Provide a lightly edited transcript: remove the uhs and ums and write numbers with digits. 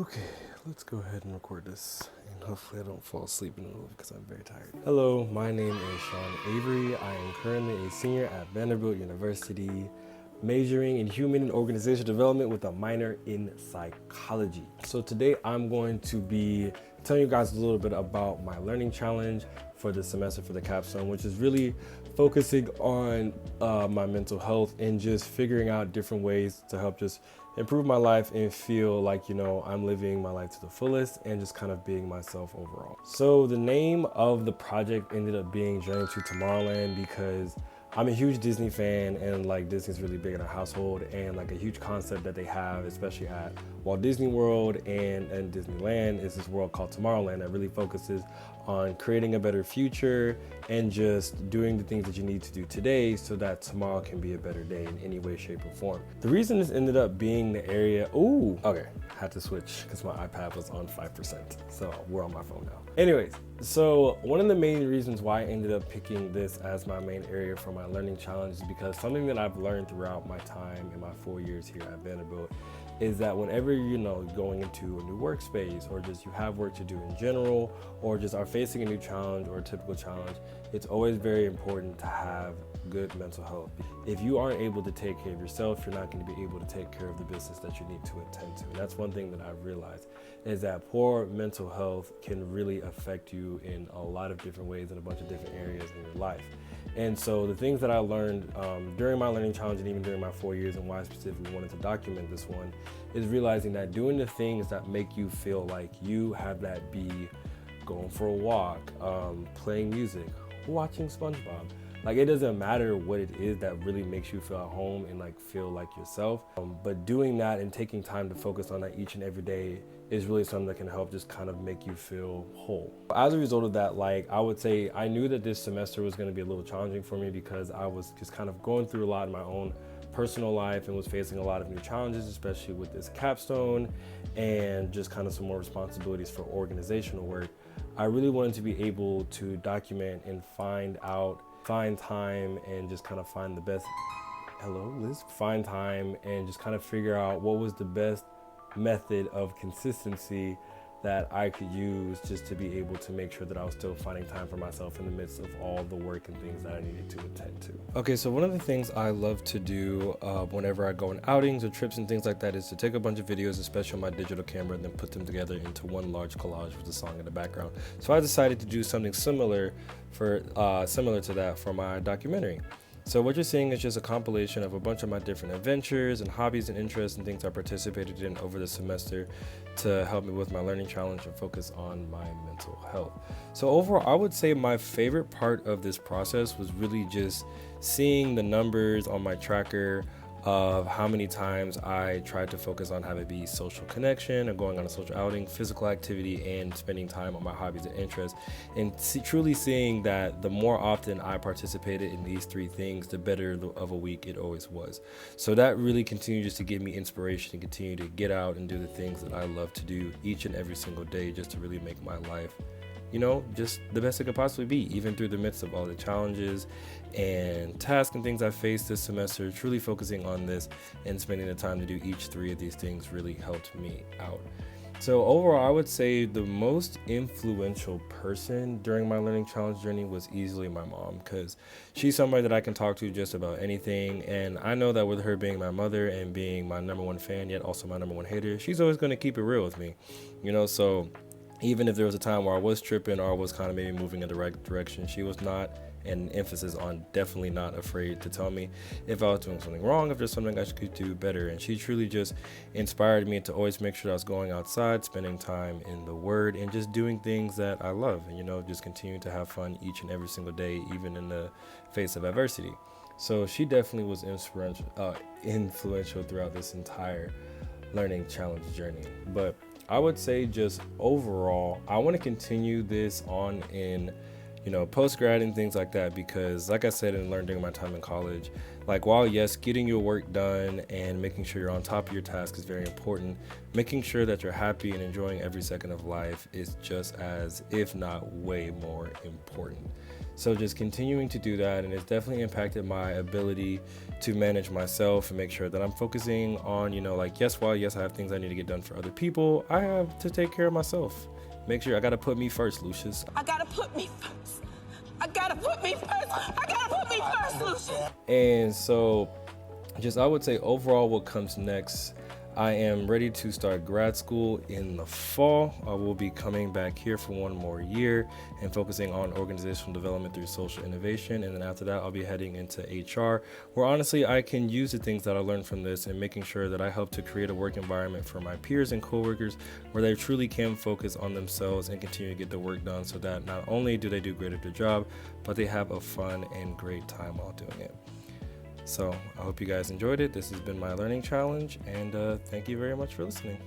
Okay, let's go ahead and record this, and hopefully I don't fall asleep in the middle because I'm very tired. Hello, my name is Sean Avery. I am currently a senior at Vanderbilt University, majoring in human and organizational development with a minor in psychology. So today I'm going to be telling you guys a little bit about my learning challenge for this semester for the capstone, which is really focusing on my mental health and just figuring out different ways to help just improve my life and feel like, I'm living my life to the fullest and just kind of being myself overall. So the name of the project ended up being Journey to Tomorrowland because I'm a huge Disney fan, and like Disney's really big in our household, and like a huge concept that they have, especially at Walt Disney World and Disneyland, is this world called Tomorrowland that really focuses on creating a better future and just doing the things that you need to do today so that tomorrow can be a better day in any way, shape, or form. The reason this ended up being the area, had to switch because my iPad was on 5%, so we're on my phone now. Anyways, so one of the main reasons why I ended up picking this as my main area for my learning challenge is because something that I've learned throughout my time in my 4 years here at Vanderbilt is that whenever going into a new workspace, or just you have work to do in general, or just are facing a new challenge or a typical challenge, it's always very important to have good mental health. If you aren't able to take care of yourself, you're not going to be able to take care of the business that you need to attend to. And that's one thing that I've realized, is that poor mental health can really affect you in a lot of different ways in a bunch of different areas in your life. And so the things that I learned during my learning challenge and even during my 4 years, and why I specifically wanted to document this one, is realizing that doing the things that make you feel like you have that be going for a walk, playing music, watching SpongeBob. Like, it doesn't matter what it is that really makes you feel at home and like feel like yourself. But doing that and taking time to focus on that each and every day is really something that can help just kind of make you feel whole. As a result of that, I would say I knew that this semester was going to be a little challenging for me because I was just kind of going through a lot in my own personal life and was facing a lot of new challenges, especially with this capstone and just kind of some more responsibilities for organizational work. I really wanted to be able to document and find time and just kind of find the best, find time and just kind of figure out what was the best method of consistency that I could use just to be able to make sure that I was still finding time for myself in the midst of all the work and things that I needed to attend to. Okay, so one of the things I love to do whenever I go on outings or trips and things like that is to take a bunch of videos, especially on my digital camera, and then put them together into one large collage with a song in the background. So I decided to do something similar to that for my documentary. So what you're seeing is just a compilation of a bunch of my different adventures and hobbies and interests and things I participated in over the semester to help me with my learning challenge and focus on my mental health. So overall, I would say my favorite part of this process was really just seeing the numbers on my tracker of how many times I tried to focus on having it be social connection or going on a social outing, physical activity, and spending time on my hobbies and interests, and truly seeing that the more often I participated in these three things, the better of a week it always was. So that really continued just to give me inspiration and continue to get out and do the things that I love to do each and every single day, just to really make my life just the best it could possibly be, even through the midst of all the challenges and tasks and things I faced this semester. Truly focusing on this and spending the time to do each three of these things really helped me out. So overall, I would say the most influential person during my learning challenge journey was easily my mom, because she's somebody that I can talk to just about anything. And I know that with her being my mother and being my number one fan, yet also my number one hater, she's always going to keep it real with me, so even if there was a time where I was tripping or I was kind of maybe moving in the right direction, she was not, and emphasis on definitely not, afraid to tell me if I was doing something wrong, if there's something I could do better. And she truly just inspired me to always make sure that I was going outside, spending time in the Word, and just doing things that I love, and just continuing to have fun each and every single day, even in the face of adversity. So she definitely was influential throughout this entire learning challenge journey. But I would say just overall, I want to continue this on in post-grad and things like that, because like I said and learned during my time in college, like while yes, getting your work done and making sure you're on top of your task is very important, making sure that you're happy and enjoying every second of life is just as, if not way more important. So just continuing to do that, and it's definitely impacted my ability to manage myself and make sure that I'm focusing on, while yes, I have things I need to get done for other people, I have to take care of myself. Make sure I gotta put me first, Lucius. I gotta put me first. I gotta put me first. I gotta put me first, Lucius. And so, I would say overall, what comes next, I am ready to start grad school in the fall. I will be coming back here for one more year and focusing on organizational development through social innovation. And then after that, I'll be heading into HR, where honestly, I can use the things that I learned from this and making sure that I help to create a work environment for my peers and coworkers where they truly can focus on themselves and continue to get the work done, so that not only do they do great at their job, but they have a fun and great time while doing it. So I hope you guys enjoyed it. This has been my learning challenge, and thank you very much for listening.